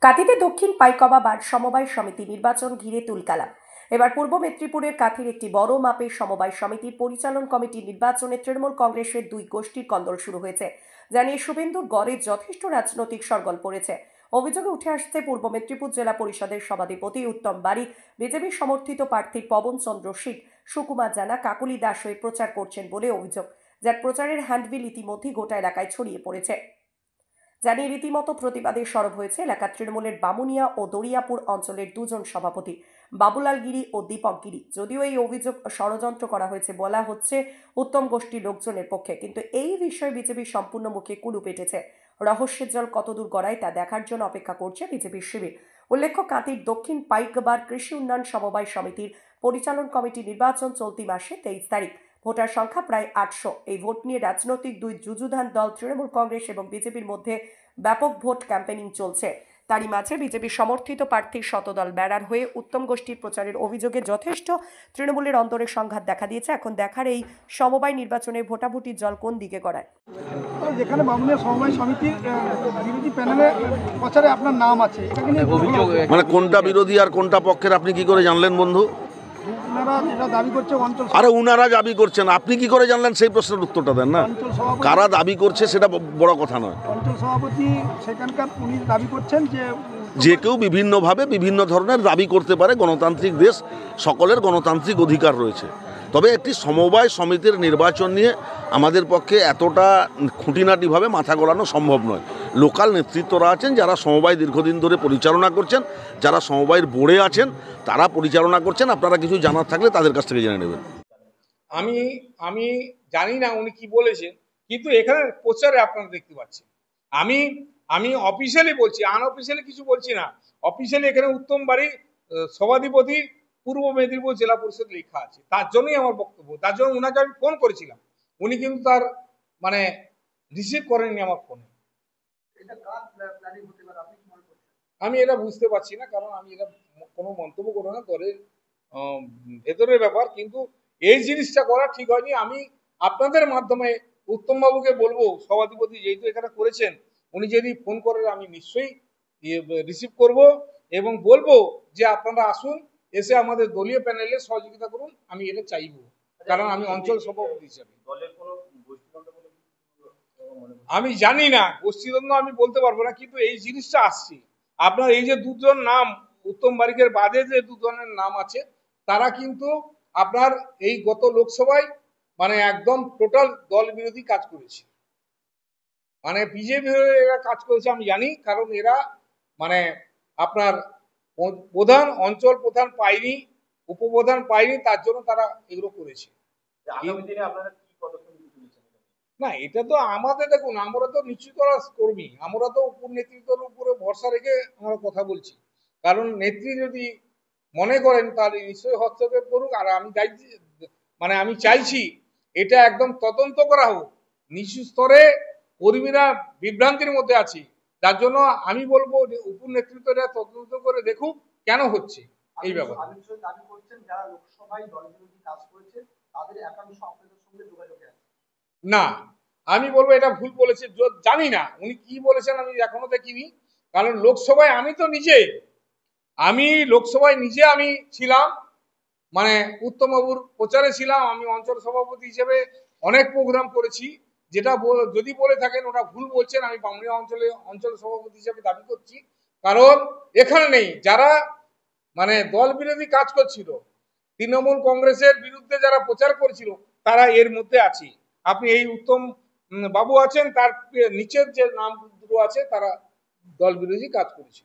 কাঁথিতে দক্ষিণ পাইকবা বার সমবায় সমিতি নির্বাচন ঘিরে তুলকালাম। এবার পূর্ব মেদিনীপুরের কাঁথির একটি বড় মাপের সমবায় সমিতির পরিচালন কমিটি নির্বাচনে তৃণমূল কংগ্রেসের দুই গোষ্ঠীর কন্দল শুরু হয়েছে। জানিয়ে শুভেন্দুর গড়ে যথেষ্ট রাজনৈতিক সরগোল পড়েছে। অভিযোগে উঠে আসছে পূর্ব মেদিনীপুর জেলা পরিষদের সভাধিপতি উত্তম বারিক বিজেপি সমর্থিত প্রার্থী পবন চন্দ্র শীল, সুকুমার জানা, কাকলি দাস হয়ে প্রচার করছেন বলে অভিযোগ, যার প্রচারের হ্যান্ডবিল ইতিমধ্যেই গোটা এলাকায় ছড়িয়ে পড়েছে। জানিয়ে রীতিমতো প্রতিবাদে সরব হয়েছে এলাকার তৃণমূলের বামুনিয়া ও দরিয়াপুর অঞ্চলের দুজন সভাপতি, বাবুলাল গিরি ও দীপক গিরি। যদিও এই অভিযোগ ষড়যন্ত্র করা হয়েছে বলা হচ্ছে উত্তম গোষ্ঠীর লোকজনের পক্ষে, কিন্তু এই বিষয়ে বিজেপি সম্পূর্ণ মুখে কুলু পেটেছে। রহস্যের জল কতদূর গড়ায় তা দেখার জন্য অপেক্ষা করছে বিজেপির শিবির। উল্লেখ্য, কাঁথির দক্ষিণ পাইকবার কৃষি উন্নয়ন সমবায় সমিতির পরিচালন কমিটি নির্বাচন চলতি মাসে 23 তারিখ। ভোটার সংখ্যা প্রায় 800। এই ভোট নিয়ে রাজনৈতিক দুই যুযুধান দল তৃণমূল কংগ্রেস এবং বিজেপির মধ্যে ব্যাপক ভোট ক্যাম্পেনিং চলছে। তারই মাঝে বিজেপি সমর্থিত প্রার্থীর শতদল বেড়ার হয়ে উত্তম গোষ্ঠীর প্রচারের অভিযোগে যথেষ্ট তৃণমূলের অন্তরে সংঘাত দেখা দিয়েছে। এখন দেখার এই সমবায় নির্বাচনে ভোটাভুটির জল কোন দিকে গড়ায়। যেখানে বামুনিয়া সমবায় সমিতির বিরোধী প্যানেলে প্রচারে আপনার নাম আছে, মানে কোনটা বিরোধী আর কোনটা পক্ষের আপনি কি করে জানলেন বন্ধু? আরে উনারা দাবি করছেন, আপনি কি করে জানলেন সেই প্রশ্নের উত্তরটা দেন না। কারা দাবি করছে সেটা বড় কথা নয়। অঞ্চল সভাপতি সেখানকার উনি দাবি করছেন যে কেউ বিভিন্নভাবে বিভিন্ন ধরনের দাবি করতে পারে, গণতান্ত্রিক দেশ, সকলের গণতান্ত্রিক অধিকার রয়েছে। তবে একটি সমবায় সমিতির নির্বাচন নিয়ে আমাদের পক্ষে এতটা খুঁটিনাটিভাবে মাথা গলানো সম্ভব নয়। লোকাল নেতৃত্বরা আছেন যারা সমবায় দীর্ঘদিন ধরে পরিচালনা করছেন, যারা সমবায়ের বোর্ডে আছেন তারা পরিচালনা করছেন। আপনারা কিছু জানার থাকলে তাদের কাছ থেকে জেনে নেবেন। আমি জানি না উনি কি বলেছেন, কিন্তু এখানে প্রচারে আপনারা দেখতে পাচ্ছেন। আমি অফিসিয়ালি বলছি, আনঅফিসিয়ালি কিছু বলছি না। অফিসিয়ালি এখানে উত্তম বাড়ি সভাধিপতি পূর্ব মেদিনীপুর জেলা পরিষদ লেখা আছে, তার জন্যই আমার বক্তব্য। তার জন্য উনাকে আমি ফোন করেছিলাম, উনি কিন্তু তার মানে রিসিভ করেননি আমার ফোনে। আমি এটা বুঝতে পারছি না, কারণ আমি এটা কোনো মন্তব্য করবো না, দলের ভেতরের ব্যাপার। কিন্তু এই জিনিসটা করা ঠিক হয়নি। আমি আপনাদের মাধ্যমে উত্তম বাবুকে বলবো, সভাধিপতি যেহেতু এখানে করেছেন, উনি যদি ফোন করেন আমি নিশ্চয়ই রিসিভ করব এবং বলবো যে আপনারা আসুন, এসে আমাদের দলীয় প্যানেলে সহযোগিতা করুন। আমি এটা চাইবো, কারণ আমি অঞ্চল সভাপতি হিসাবে। আমি জানি না গোষ্ঠীদ্বন্দ্ব আমি বলতে পারবো না, কিন্তু এই জিনিসটা আসছে। আপনার এই যে দুজন নাম, উত্তম বারিকের বাদে যে দুজনের নাম আছে, তারা কিন্তু আপনার এই গত লোকসভায় মানে একদম টোটাল দল বিরোধী কাজ করেছে, মানে বিজেপি হয়ে এরা কাজ করেছে আমি জানি। কারণ এরা মানে আপনার প্রধান অঞ্চল প্রধান পায়নি, উপপ্রধান পায়নি, তার জন্য তারা এগুলো করেছে। না, এটা তো আমাদের, দেখুন আমরা তো নিশ্চিতরা কর্মী, আমরা তো উপর নেতৃত্বের উপরে ভরসা রেখে আমরা কথা বলছি। কারণ নেত্রী যদি মনে করেন তাহলে নিশ্চয়ই হস্তক্ষেপ করুক। আর আমি চাইছি এটা একদম তদন্ত করা হোক। নিচু স্তরে কর্মীরা বিভ্রান্তির মধ্যে আছে, যার জন্য আমি বলবো যে উপর নেতৃত্বরা তদন্ত করে দেখুক কেন হচ্ছে এই ব্যাপার। না, আমি বলবো এটা ভুল বলেছে। জানি না উনি কি বলেছেন, আমি এখনো দেখিনি। কারণ লোকসভায় আমি নিজে আমি ছিলাম, মানে উত্তম বাবুর প্রচারে ছিলাম। আমি অঞ্চল সভাপতি হিসেবে অনেক প্রোগ্রাম করেছি। যেটা যদি বলে থাকেন ওটা ভুল বলছেন। আমি বামুনিয়া অঞ্চল সভাপতি হিসেবে দাবি করছি, কারণ এখানে নেই যারা মানে দল বিরোধী কাজ করছিল, তৃণমূল কংগ্রেসের বিরুদ্ধে যারা প্রচার করছিল, তারা এর মধ্যে আছে। আপনি এই উত্তম বাবু আছেন, তার নিচের যে নাম দুটো আছে, তারা দল বিরোধী কাজ করেছে।